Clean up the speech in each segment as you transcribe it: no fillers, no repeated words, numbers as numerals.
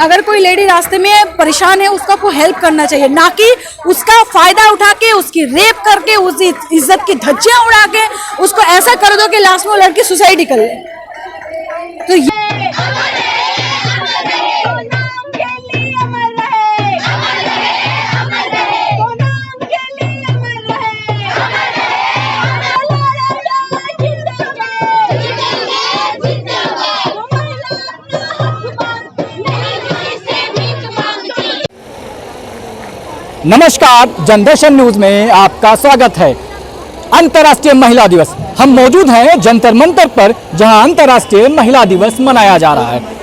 अगर कोई लेडी रास्ते में परेशान है उसका को हेल्प करना चाहिए, ना कि उसका फायदा उठा के उसकी रेप करके उसकी इज्जत की धज्जियां उड़ा के उसको ऐसा कर दो कि लास्ट में वो लड़की सुसाइड कर ले। तो नमस्कार, जनदर्शन न्यूज में आपका स्वागत है। अंतर्राष्ट्रीय महिला दिवस, हम मौजूद हैं जंतर मंतर पर, जहां अंतर्राष्ट्रीय महिला दिवस मनाया जा रहा है।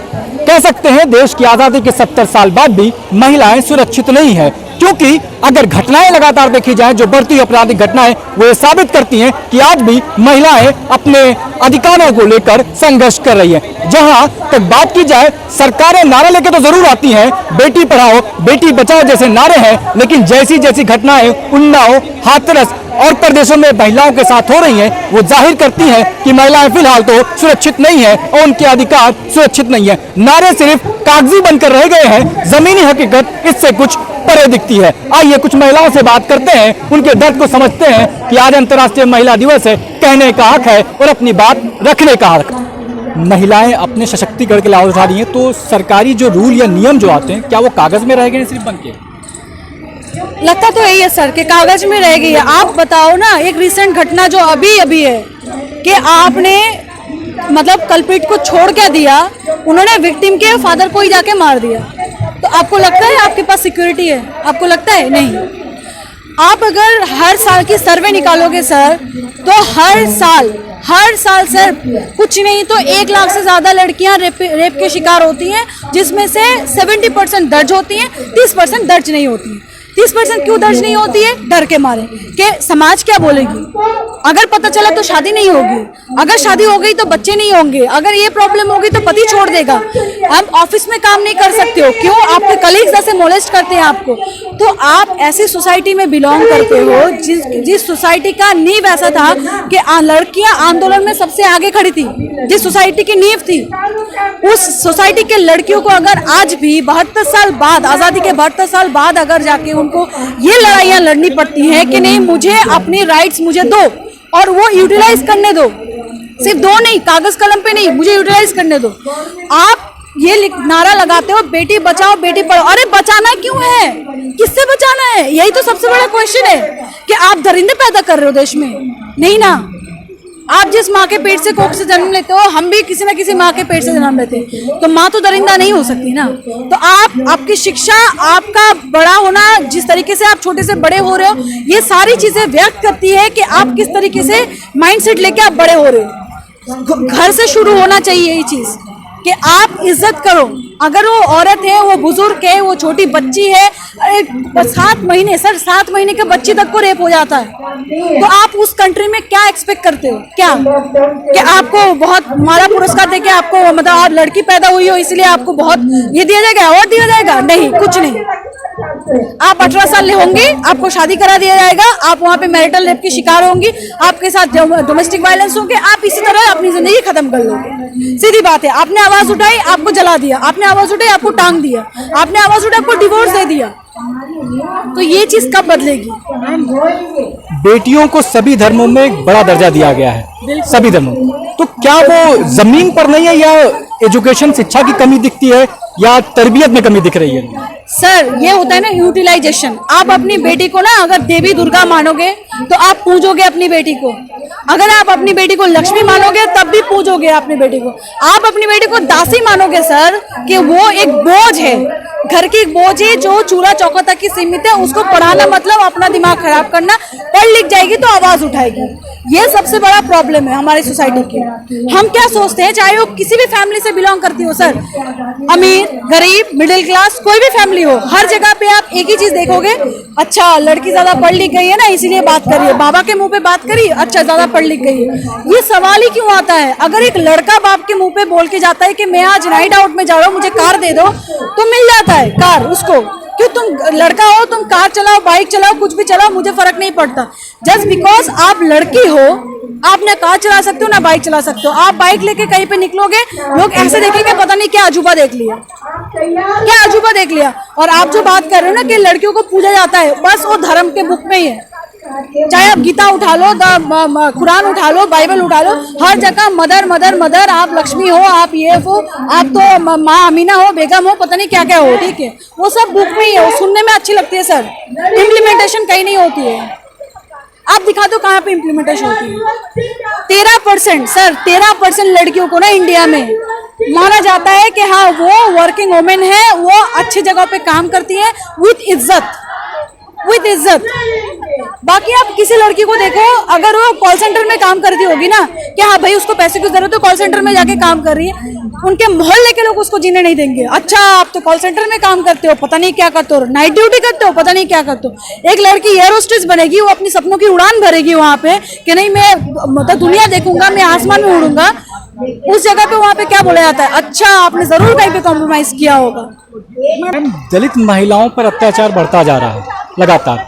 कह सकते हैं देश की आजादी के 70 साल बाद भी महिलाएं सुरक्षित नहीं है, क्योंकि अगर घटनाएं लगातार देखी जाए, जो बढ़ती आपराधिक घटनाएं, वो ये साबित करती हैं कि आज भी महिलाएं अपने अधिकारों को लेकर संघर्ष कर रही हैं। जहां तक बात की जाए, सरकारें नारे लेकर तो जरूर आती हैं, बेटी पढ़ाओ बेटी बचाओ जैसे नारे हैं, लेकिन जैसी जैसी घटनाएं उन्नाव, हाथरस और प्रदेशों में महिलाओं के साथ हो रही हैं, वो जाहिर करती हैं कि महिलाएं फिलहाल तो सुरक्षित नहीं है और उनके अधिकार सुरक्षित नहीं है। नारे सिर्फ कागजी बनकर रह गए हैं, जमीनी हकीकत इससे कुछ परे दिखती है। आइए कुछ महिलाओं से बात करते हैं, उनके दर्द को समझते हैं कि आज अंतर्राष्ट्रीय महिला दिवस है, कहने का हक है और अपनी बात रखने का हक। महिलाएं अपने सशक्तिकरण के लिए आवाज उठा रही हैं, तो सरकारी जो रूल या नियम जो आते हैं, क्या वो कागज में रह गए सिर्फ बन के? लगता तो यही है सर कि कागज में रह गई है। आप बताओ ना, एक रिसेंट घटना जो अभी अभी है कि आपने मतलब कल्प्रिट को छोड़ क्या दिया, उन्होंने विक्टिम के फादर को ही जाके मार दिया। तो आपको लगता है आपके पास सिक्योरिटी है? आपको लगता है? नहीं। आप अगर हर साल की सर्वे निकालोगे सर, तो हर साल सर कुछ नहीं तो 1 लाख से ज़्यादा लड़कियां रेप के शिकार होती हैं, जिसमें से 70% दर्ज होती हैं, 30% दर्ज नहीं होती हैं। 30% क्यों दर्ज नहीं होती है? डर के मारे कि समाज क्या बोलेगी। अगर पता चला तो शादी नहीं होगी, अगर शादी हो गई तो बच्चे नहीं होंगे, अगर ये प्रॉब्लम होगी तो पति छोड़ देगा, आप ऑफिस में काम नहीं कर सकते हो, क्यों? आपके कलीग्स ऐसे मोलेस्ट करते हैं आपको। तो आप ऐसी सोसाइटी में बिलोंग करते हो जिस सोसाइटी का नींव ऐसा था कि लड़कियां आंदोलन में सबसे आगे खड़ी थी, जिस सोसाइटी की नींव थी, उस सोसाइटी के लड़कियों को अगर आज भी 72 साल बाद, आज़ादी के 72 साल बाद अगर जाके उनको ये लड़ाइयाँ लड़नी पड़ती हैं कि नहीं, मुझे अपने राइट्स मुझे दो और वो यूटिलाइज करने दो, सिर्फ दो नहीं, कागज कलम पे नहीं, मुझे यूटिलाइज करने दो। आप ये नारा लगाते हो बेटी बचाओ बेटी पढ़ाओ, अरे बचाना क्यों है? किससे बचाना है? यही तो सबसे बड़ा क्वेश्चन है कि आप दरिंदे पैदा कर रहे हो देश में, नहीं ना। आप जिस माँ के पेट से कोख से जन्म लेते हो, हम भी किसी न किसी माँ के पेट से जन्म लेते हैं, तो माँ तो दरिंदा नहीं हो सकती ना। तो आपकी शिक्षा, आपका बड़ा होना, जिस तरीके से आप छोटे से बड़े हो रहे हो, ये सारी चीजें व्यक्त करती है कि आप किस तरीके से माइंडसेट लेके आप बड़े हो रहे हो। घर से शुरू होना चाहिए ये चीज कि आप इज्जत करो। अगर वो औरत है, वो बुजुर्ग है, वो छोटी बच्ची है, 7 महीने सर, 7 महीने के बच्ची तक को रेप हो जाता है, तो आप उस कंट्री में क्या एक्सपेक्ट करते हो? क्या कि आपको बहुत माला पुरस्कार देके आपको, मतलब आप लड़की पैदा हुई हो इसलिए आपको बहुत ये दिया जाएगा, अवार्ड दिया जाएगा? नहीं, कुछ नहीं। आप 18 साल होंगे, आपको शादी करा दिया जाएगा, आप वहाँ पे मैरिटल रेप की शिकार होंगी, आपके साथ डोमेस्टिक वायलेंस होंगे, आप इसी तरह अपनी जिंदगी खत्म कर लोगे। सीधी बात है। आपने आवाज उठाई, आपको जला दिया, आपने आवाज उठाई, आपको टांग दिया, आपने आवाज उठाई, आपको डिवोर्स दे दिया। तो ये चीज कब बदलेगी? बेटियों को सभी धर्मों में एक बड़ा दर्जा दिया गया है, सभी धर्मों में। तो क्या वो जमीन पर नहीं है, या एजुकेशन शिक्षा की कमी दिखती है, या तरबियत में कमी दिख रही है? सर ये होता है ना यूटिलाइजेशन। आप अपनी बेटी को ना अगर देवी दुर्गा मानोगे तो आप पूजोगे अपनी बेटी को, अगर आप अपनी बेटी को लक्ष्मी मानोगे तब भी पूजोगे अपनी बेटी को। आप अपनी बेटी को दासी मानोगे सर कि वो एक बोझ है, घर की एक बोझ है जो चूल्हा चौका तक की सीमित है, उसको पढ़ाना मतलब अपना दिमाग खराब करना, पढ़ लिख जाएगी तो आवाज उठाएगी। ये सबसे बड़ा प्रॉब्लम है हमारी सोसाइटी की। हम क्या सोचते हैं, चाहे वो किसी भी फैमिली से बिलोंग करती हो सर, अमीर गरीब मिडिल क्लास कोई भी फैमिली हो, हर जगह पे आप एक ही चीज देखोगे, अच्छा लड़की ज्यादा पढ़ लिख गई है ना इसीलिए बात कर रही है, बाबा के मुंह पे बात करी, अच्छा ज्यादा पढ़ लिख गई है। ये सवाल ही क्यों आता है? अगर एक लड़का बाप के मुंह पे बोल के जाता है कि मैं आज नाइट आउट में जा रहा हूँ, मुझे कार दे दो, तो मिल जाता है कार उसको। क्यों? तुम लड़का हो, तुम कार चलाओ, बाइक चलाओ, कुछ भी चलाओ, मुझे फर्क नहीं पड़ता। जस्ट बिकॉज आप लड़की हो आप ना कार चला सकते हो ना बाइक चला सकते हो। आप बाइक लेके कहीं पे निकलोगे, लोग ऐसे देखेंगे पता नहीं क्या अजूबा देख लिया, क्या अजूबा देख लिया। और आप जो बात कर रहे हो ना कि लड़कियों को पूजा जाता है, बस वो धर्म के बुक में ही है। चाहे आप गीता उठा लो, कुरान उठा लो, बाइबल उठा लो, हर जगह मदर मदर मदर। आप लक्ष्मी हो, आप ये हो, आप तो माँ अमीना हो, बेगम हो, पता नहीं क्या क्या हो, ठीक है, वो सब बुक में ही है। वो सुनने में अच्छी लगती है सर, इम्प्लीमेंटेशन कहीं नहीं होती है। आप दिखा दो कहाँ पे इम्प्लीमेंटेशन होती है। 13% सर, 13% लड़कियों को ना इंडिया में माना जाता है कि हाँ वो वर्किंग वुमेन है, वो अच्छी जगह पे काम करती है विथ इज्जत, विथ इज्जत। बाकी आप किसी लड़की को देखो, अगर वो कॉल सेंटर में काम करती होगी ना कि हाँ भाई उसको पैसे की जरूरत है, कॉल सेंटर में जाके काम कर रही है, उनके मोहल्ले के लोग उसको जीने नहीं देंगे। अच्छा आप तो कॉल सेंटर में काम करते हो, पता नहीं क्या करते हो, नाइट ड्यूटी करते हो, पता नहीं क्या करते हो। एक लड़की एयर होस्टेस बनेगी, वो अपनी सपनों की उड़ान भरेगी वहां पे कि नहीं मैं मतलब दुनिया देखूंगा, मैं आसमान में उड़ूंगा। उस जगह पे वहां पे क्या बोला जाता है, अच्छा आपने जरूर कहीं पे कॉम्प्रोमाइज किया होगा। मैम, दलित महिलाओं पर अत्याचार बढ़ता जा रहा है लगातार,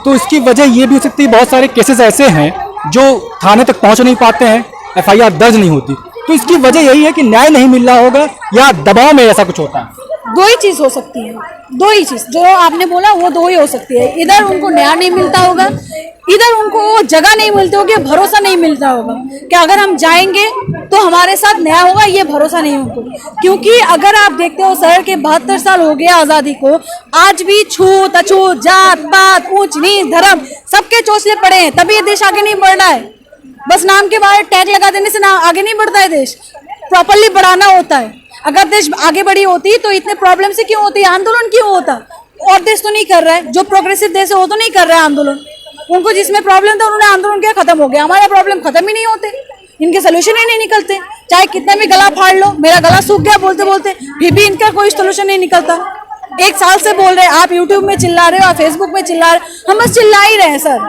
तो इसकी वजह ये भी हो सकती है बहुत सारे केसेस ऐसे हैं जो थाने तक पहुंच नहीं पाते हैं, एफआईआर दर्ज नहीं होती, तो इसकी वजह यही है कि न्याय नहीं मिल रहा होगा या दबाव में ऐसा कुछ होता है। दो ही चीज हो सकती है, दो ही चीज जो आपने बोला वो दो ही हो सकती है। इधर उनको न्याय नहीं मिलता होगा, इधर उनको वो जगह नहीं मिलती होगी, भरोसा नहीं मिलता होगा कि अगर हम जाएंगे तो हमारे साथ न्याय होगा, ये भरोसा नहीं उनको। क्योंकि अगर आप देखते हो सर के 72 साल हो गए आजादी को, आज भी छूत अछूत, जात पात, ऊंच नीच, धर्म सबके चोचले पड़े हैं, तभी ये देश आगे नहीं बढ़ रहा है। बस नाम के बाद टैग लगा देने से ना आगे नहीं बढ़ता है देश, प्रॉपरली बढ़ाना होता है। अगर देश आगे बढ़ी होती तो इतने प्रॉब्लम से क्यों होती, आंदोलन क्यों होता। और देश तो नहीं कर रहा है, जो प्रोग्रेसिव देश है वो तो नहीं कर रहा है आंदोलन। उनको जिसमें प्रॉब्लम था उन्होंने आंदोलन किया, खत्म हो गया। हमारे प्रॉब्लम खत्म ही नहीं होते, इनके सोल्यूशन ही नहीं निकलते। चाहे कितना भी गला फाड़ लो, मेरा गला सूख गया बोलते बोलते, फिर भी इनका कोई सोल्यूशन नहीं निकलता। 1 साल से बोल रहे हैं, आप यूट्यूब में चिल्ला रहे हो, आप फेसबुक में चिल्ला रहे हो, हम बस चिल्ला ही रहे हैं सर,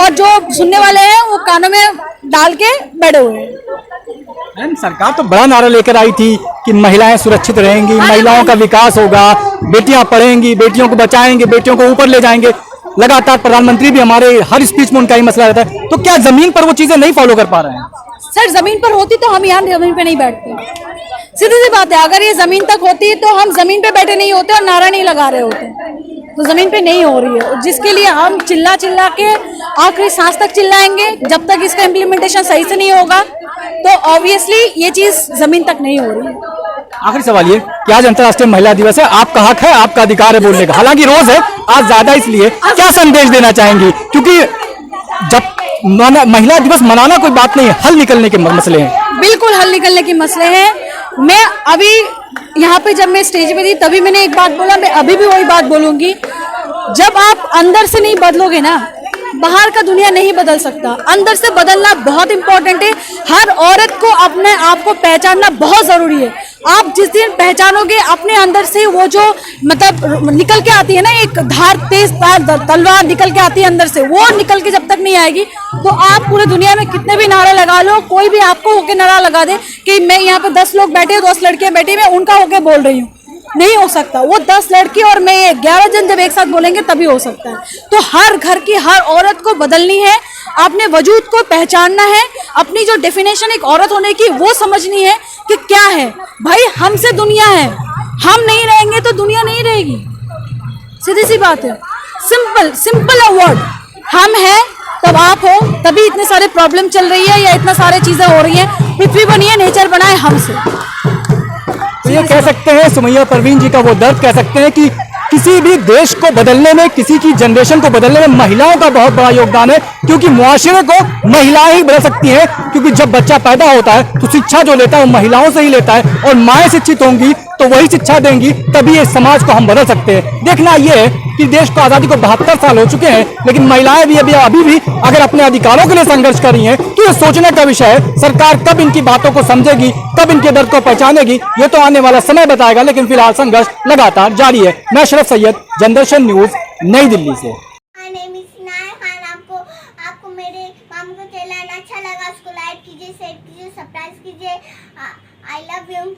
और जो सुनने वाले हैं वो कानों में डाल के बैठे हुए हैं। मैम, सरकार तो बड़ा नारा लेकर आई थी कि महिलाएं सुरक्षित रहेंगी, महिलाओं का विकास होगा, बेटियां पढ़ेंगी, बेटियों को बचाएंगे, बेटियों को ऊपर ले जाएंगे। लगातार प्रधानमंत्री भी हमारे हर स्पीच में उनका ही मसला रहता है, तो क्या जमीन पर वो चीजें नहीं फॉलो कर पा रहे हैं? सर जमीन पर होती तो हम यहाँ जमीन पे नहीं बैठते, सीधी सी बात है। अगर ये जमीन तक होती तो हम जमीन पे बैठे नहीं होते और नारा नहीं लगा रहे होते, तो जमीन पे नहीं हो रही है, जिसके लिए हम चिल्ला चिल्ला के आखिरी सांस तक चिल्लाएंगे। जब तक इसका इम्प्लीमेंटेशन सही से नहीं होगा तो ऑब्वियसली ये चीज जमीन तक नहीं हो रही है। आखिरी सवाल ये कि आज अंतर्राष्ट्रीय महिला दिवस है, आपका हक है, आपका अधिकार है बोलने का, हालांकि रोज है, आज ज्यादा इसलिए क्या संदेश देना चाहेंगी? क्योंकि जब महिला दिवस मनाना कोई बात नहीं है, हल निकलने के मसले हैं। बिल्कुल हल निकलने के मसले हैं। मैं अभी यहाँ पे जब मैं स्टेज पे थी तभी मैंने एक बात बोला, मैं अभी भी वही बात बोलूंगी। जब आप अंदर से नहीं बदलोगे ना, बाहर का दुनिया नहीं बदल सकता। अंदर से बदलना बहुत इंपॉर्टेंट है। हर औरत को अपने आप को पहचानना बहुत जरूरी है। आप जिस दिन पहचानोगे अपने अंदर से, वो जो मतलब निकल के आती है ना, एक धार तेज तलवार निकल के आती है अंदर से, वो निकल के जब तक नहीं आएगी तो आप पूरे दुनिया में कितने भी नारे लगा लो, कोई भी आपको होके नारा लगा दे कि मैं यहाँ पे 10 लोग बैठे, 10 लड़कियां बैठी, मैं उनका होके बोल रही हूँ, नहीं हो सकता। वो 10 लड़की और मैं 11 जन जब एक साथ बोलेंगे तभी हो सकता है। तो हर घर की हर औरत को बदलनी है, अपने वजूद को पहचानना है, अपनी जो डेफिनेशन एक औरत होने की वो समझनी है कि क्या है। भाई हमसे दुनिया है, हम नहीं रहेंगे तो दुनिया नहीं रहेगी, सीधी सी बात है। सिंपल सिंपल वर्ड, हम हैं तब आप हो, तभी इतने सारे प्रॉब्लम चल रही है या इतना सारे चीजें हो रही हैं। पृथ्वी बनी है, नेचर बना है हमसे। तो ये कह सकते हैं सुमैया परवीन जी का वो दर्द कह सकते हैं कि किसी भी देश को बदलने में, किसी की जनरेशन को बदलने में महिलाओं का बहुत बड़ा योगदान है, क्योंकि मुआशरे को महिलाएं ही बदल सकती हैं। क्योंकि जब बच्चा पैदा होता है तो शिक्षा जो लेता है वो महिलाओं से ही लेता है, और माएं शिक्षित होंगी तो वही शिक्षा देंगी, तभी इस समाज को हम बदल सकते हैं। देखना ये है कि देश को आजादी को 72 साल हो चुके हैं, लेकिन महिलाएं भी अभी भी अगर अपने अधिकारों के लिए संघर्ष कर रही हैं तो ये सोचने का विषय है। सरकार कब इनकी बातों को समझेगी, कब इनके दर्द को पहचानेगी, ये तो आने वाला समय बताएगा, लेकिन फिलहाल संघर्ष लगातार जारी है। मैं अशरफ सैयद, जनदर्शन न्यूज, नई दिल्ली से। आपको मेरे मामू का चैनल अच्छा लगा, उसको लाइक कीजिए, शेयर कीजिए, सब्सक्राइब कीजिए। I love you.